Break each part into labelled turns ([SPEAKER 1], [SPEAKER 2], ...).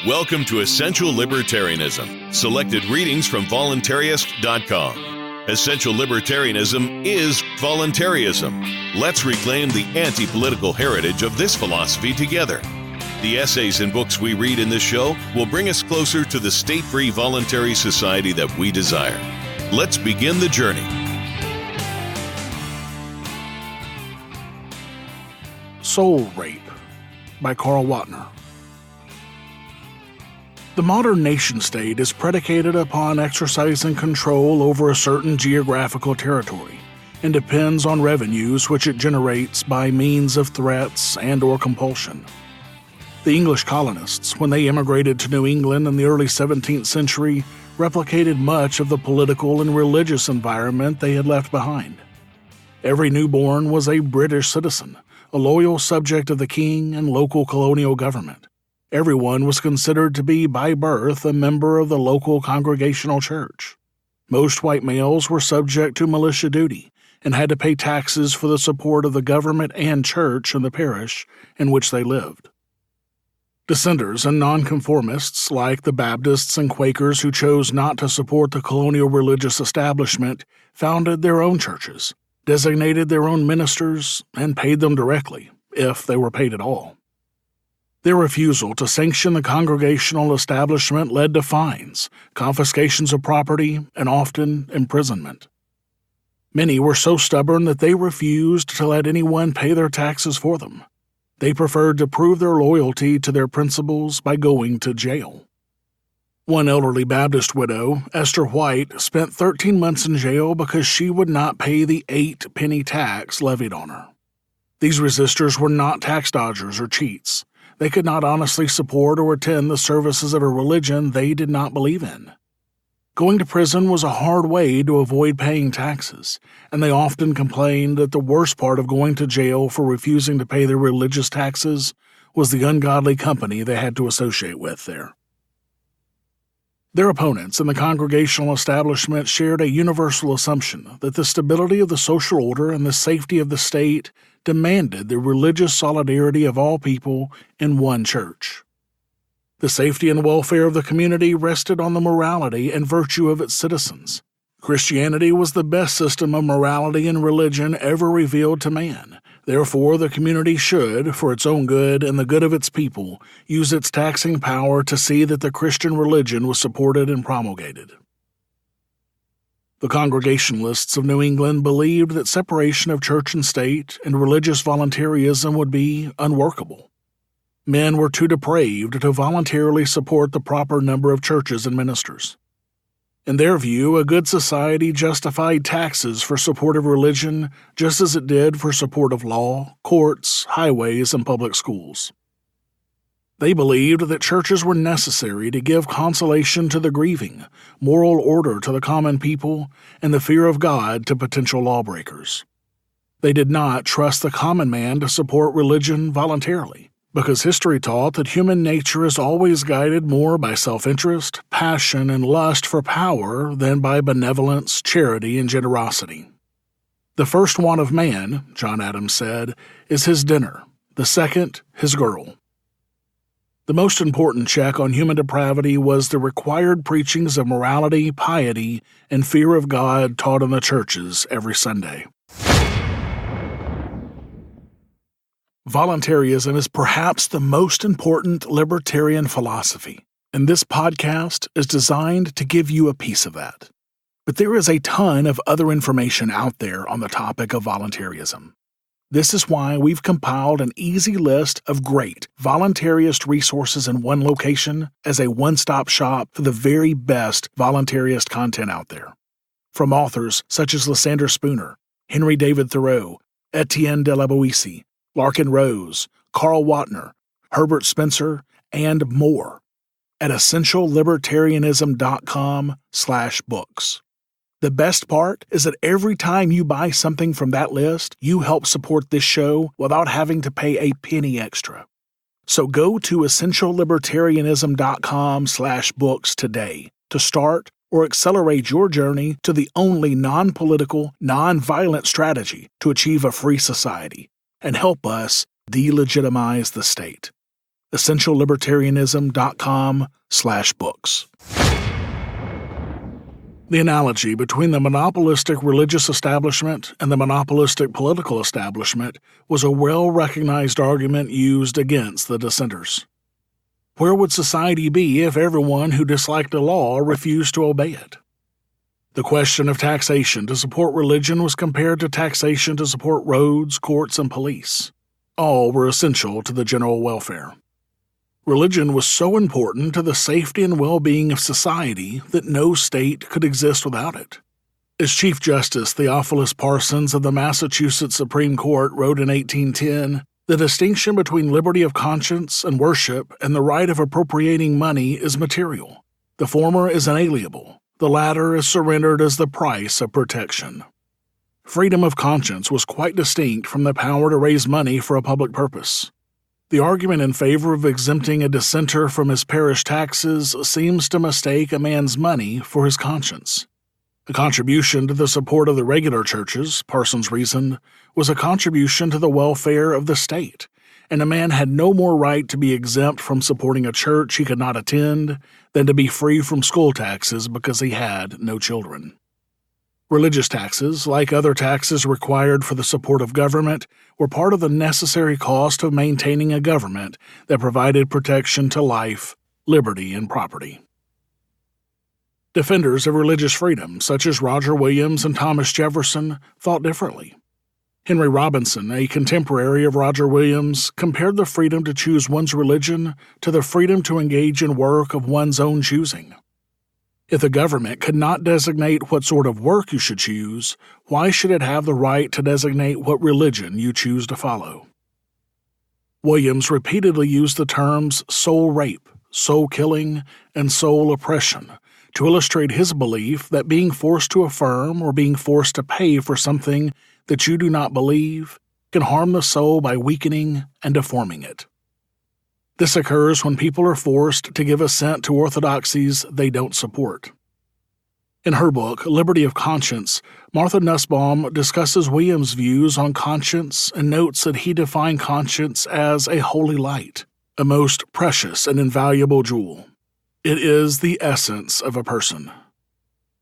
[SPEAKER 1] Welcome to Essential Libertarianism, selected readings from voluntarist.com. Essential Libertarianism is voluntarism. Let's reclaim the anti-political heritage of this philosophy together. The essays and books we read in this show will bring us closer to the state-free voluntary society that we desire. Let's begin the journey.
[SPEAKER 2] Soul Rape by Carl Watner. The modern nation-state is predicated upon exercising control over a certain geographical territory and depends on revenues which it generates by means of threats and/or compulsion. The English colonists, when they immigrated to New England in the early 17th century, replicated much of the political and religious environment they had left behind. Every newborn was a British citizen, a loyal subject of the king and local colonial government. Everyone was considered to be by birth a member of the local congregational church. Most white males were subject to militia duty and had to pay taxes for the support of the government and church in the parish in which they lived. Dissenters and nonconformists, like the Baptists and Quakers who chose not to support the colonial religious establishment, founded their own churches, designated their own ministers, and paid them directly, if they were paid at all. Their refusal to sanction the congregational establishment led to fines, confiscations of property, and often imprisonment. Many were so stubborn that they refused to let anyone pay their taxes for them. They preferred to prove their loyalty to their principles by going to jail. One elderly Baptist widow, Esther White, spent 13 months in jail because she would not pay the 8-penny tax levied on her. These resistors were not tax dodgers or cheats. They could not honestly support or attend the services of a religion they did not believe in. Going to prison was a hard way to avoid paying taxes, and they often complained that the worst part of going to jail for refusing to pay their religious taxes was the ungodly company they had to associate with there. Their opponents in the congregational establishment shared a universal assumption that the stability of the social order and the safety of the state demanded the religious solidarity of all people in one church. The safety and welfare of the community rested on the morality and virtue of its citizens. Christianity was the best system of morality and religion ever revealed to man. Therefore, the community should, for its own good and the good of its people, use its taxing power to see that the Christian religion was supported and promulgated. The Congregationalists of New England believed that separation of church and state and religious voluntarism would be unworkable. Men were too depraved to voluntarily support the proper number of churches and ministers. In their view, a good society justified taxes for support of religion just as it did for support of law, courts, highways, and public schools. They believed that churches were necessary to give consolation to the grieving, moral order to the common people, and the fear of God to potential lawbreakers. They did not trust the common man to support religion voluntarily, because history taught that human nature is always guided more by self-interest, passion, and lust for power than by benevolence, charity, and generosity. The first want of man, John Adams said, is his dinner, the second, his girl. The most important check on human depravity was the required preachings of morality, piety, and fear of God taught in the churches every Sunday. Voluntarism is perhaps the most important libertarian philosophy, and this podcast is designed to give you a piece of that. But there is a ton of other information out there on the topic of voluntarism. This is why we've compiled an easy list of great voluntarist resources in one location as a one-stop shop for the very best voluntarist content out there. From authors such as Lysander Spooner, Henry David Thoreau, Etienne de la Boétie, Larkin Rose, Carl Watner, Herbert Spencer, and more at essentiallibertarianism.com/books. The best part is that every time you buy something from that list, you help support this show without having to pay a penny extra. So go to essentiallibertarianism.com/books today to start or accelerate your journey to the only non-political, non-violent strategy to achieve a free society and help us delegitimize the state. EssentialLibertarianism.com/books. The analogy between the monopolistic religious establishment and the monopolistic political establishment was a well-recognized argument used against the dissenters. Where would society be if everyone who disliked a law refused to obey it? The question of taxation to support religion was compared to taxation to support roads, courts, and police. All were essential to the general welfare. Religion was so important to the safety and well-being of society that no state could exist without it. As Chief Justice Theophilus Parsons of the Massachusetts Supreme Court wrote in 1810, the distinction between liberty of conscience and worship and the right of appropriating money is material. The former is inalienable. The latter is surrendered as the price of protection. Freedom of conscience was quite distinct from the power to raise money for a public purpose. The argument in favor of exempting a dissenter from his parish taxes seems to mistake a man's money for his conscience. A contribution to the support of the regular churches, Parsons reasoned, was a contribution to the welfare of the state, and a man had no more right to be exempt from supporting a church he could not attend than to be free from school taxes because he had no children. Religious taxes, like other taxes required for the support of government, were part of the necessary cost of maintaining a government that provided protection to life, liberty, and property. Defenders of religious freedom, such as Roger Williams and Thomas Jefferson, thought differently. Henry Robinson, a contemporary of Roger Williams, compared the freedom to choose one's religion to the freedom to engage in work of one's own choosing. If the government could not designate what sort of work you should choose, why should it have the right to designate what religion you choose to follow? Williams repeatedly used the terms soul rape, soul killing, and soul oppression to illustrate his belief that being forced to affirm or being forced to pay for something that you do not believe can harm the soul by weakening and deforming it. This occurs when people are forced to give assent to orthodoxies they don't support. In her book, Liberty of Conscience, Martha Nussbaum discusses Williams' views on conscience and notes that he defined conscience as a holy light, a most precious and invaluable jewel. It is the essence of a person.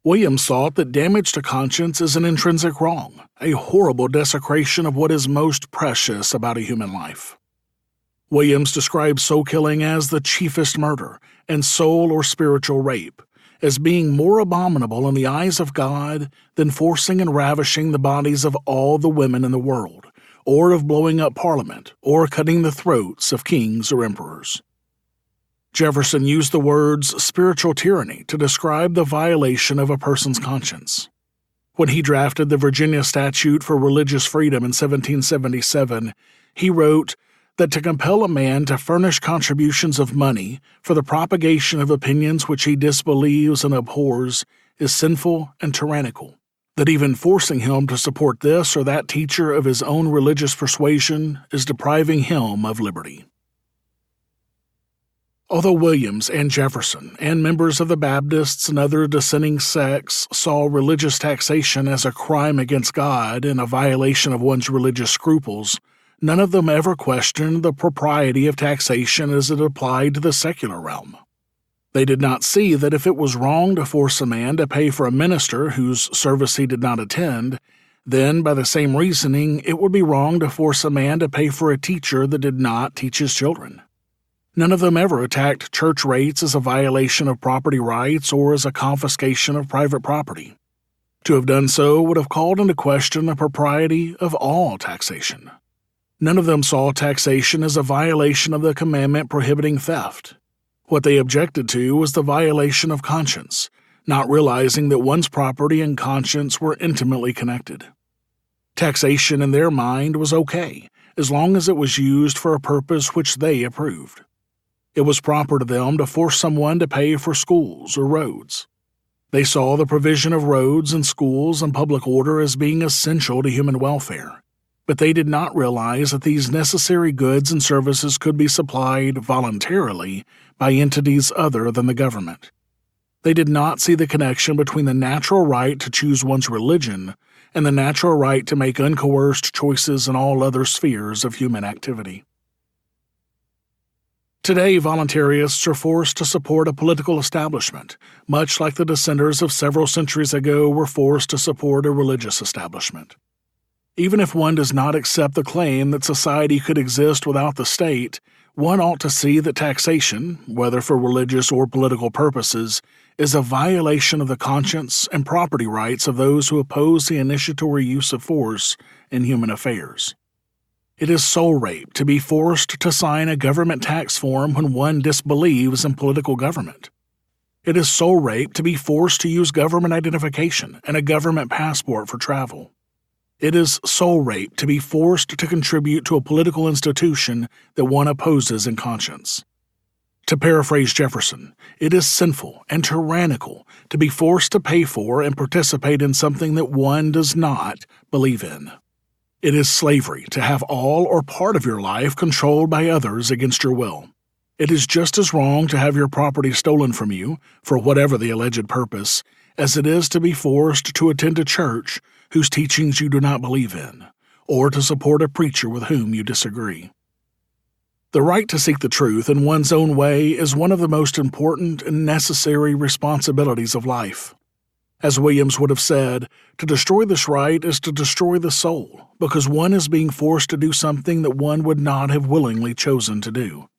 [SPEAKER 2] Williams thought that damage to conscience is an intrinsic wrong, a horrible desecration of what is most precious about a human life. Williams describes soul killing as the chiefest murder, and soul or spiritual rape as being more abominable in the eyes of God than forcing and ravishing the bodies of all the women in the world, or of blowing up Parliament, or cutting the throats of kings or emperors. Jefferson used the words spiritual tyranny to describe the violation of a person's conscience. When he drafted the Virginia Statute for Religious Freedom in 1777, he wrote that to compel a man to furnish contributions of money for the propagation of opinions which he disbelieves and abhors is sinful and tyrannical, that even forcing him to support this or that teacher of his own religious persuasion is depriving him of liberty. Although Williams and Jefferson and members of the Baptists and other dissenting sects saw religious taxation as a crime against God and a violation of one's religious scruples, none of them ever questioned the propriety of taxation as it applied to the secular realm. They did not see that if it was wrong to force a man to pay for a minister whose service he did not attend, then, by the same reasoning, it would be wrong to force a man to pay for a teacher that did not teach his children. None of them ever attacked church rates as a violation of property rights or as a confiscation of private property. To have done so would have called into question the propriety of all taxation. None of them saw taxation as a violation of the commandment prohibiting theft. What they objected to was the violation of conscience, not realizing that one's property and conscience were intimately connected. Taxation in their mind was okay, as long as it was used for a purpose which they approved. It was proper to them to force someone to pay for schools or roads. They saw the provision of roads and schools and public order as being essential to human welfare, but they did not realize that these necessary goods and services could be supplied voluntarily by entities other than the government. They did not see the connection between the natural right to choose one's religion and the natural right to make uncoerced choices in all other spheres of human activity. Today, voluntarists are forced to support a political establishment, much like the dissenters of several centuries ago were forced to support a religious establishment. Even if one does not accept the claim that society could exist without the state, one ought to see that taxation, whether for religious or political purposes, is a violation of the conscience and property rights of those who oppose the initiatory use of force in human affairs. It is soul rape to be forced to sign a government tax form when one disbelieves in political government. It is soul rape to be forced to use government identification and a government passport for travel. It is soul rape to be forced to contribute to a political institution that one opposes in conscience. To paraphrase Jefferson, it is sinful and tyrannical to be forced to pay for and participate in something that one does not believe in. It is slavery to have all or part of your life controlled by others against your will. It is just as wrong to have your property stolen from you, for whatever the alleged purpose, as it is to be forced to attend a church whose teachings you do not believe in, or to support a preacher with whom you disagree. The right to seek the truth in one's own way is one of the most important and necessary responsibilities of life. As Williams would have said, to destroy this right is to destroy the soul, because one is being forced to do something that one would not have willingly chosen to do.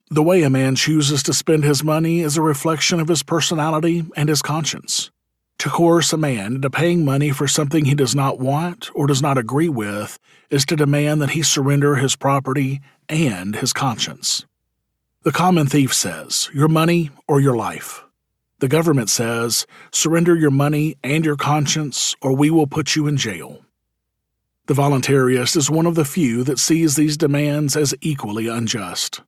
[SPEAKER 2] The way a man chooses to spend his money is a reflection of his personality and his conscience. To coerce a man into paying money for something he does not want or does not agree with is to demand that he surrender his property and his conscience. The common thief says, "Your money or your life." The government says, "Surrender your money and your conscience, or we will put you in jail." The voluntarist is one of the few that sees these demands as equally unjust.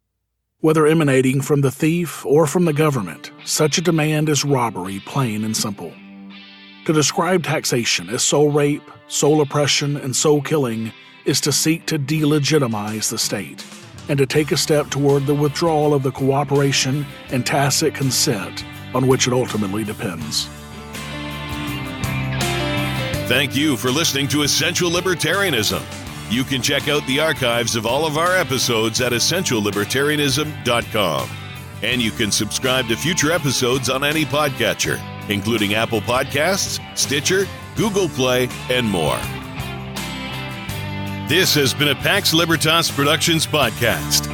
[SPEAKER 2] Whether emanating from the thief or from the government, such a demand is robbery, plain and simple. To describe taxation as soul rape, soul oppression, and soul killing is to seek to delegitimize the state, and to take a step toward the withdrawal of the cooperation and tacit consent on which it ultimately depends.
[SPEAKER 1] Thank you for listening to Essential Libertarianism. You can check out the archives of all of our episodes at essentiallibertarianism.com. And you can subscribe to future episodes on any podcatcher, including Apple Podcasts, Stitcher, Google Play, and more. This has been a Pax Libertas Productions podcast.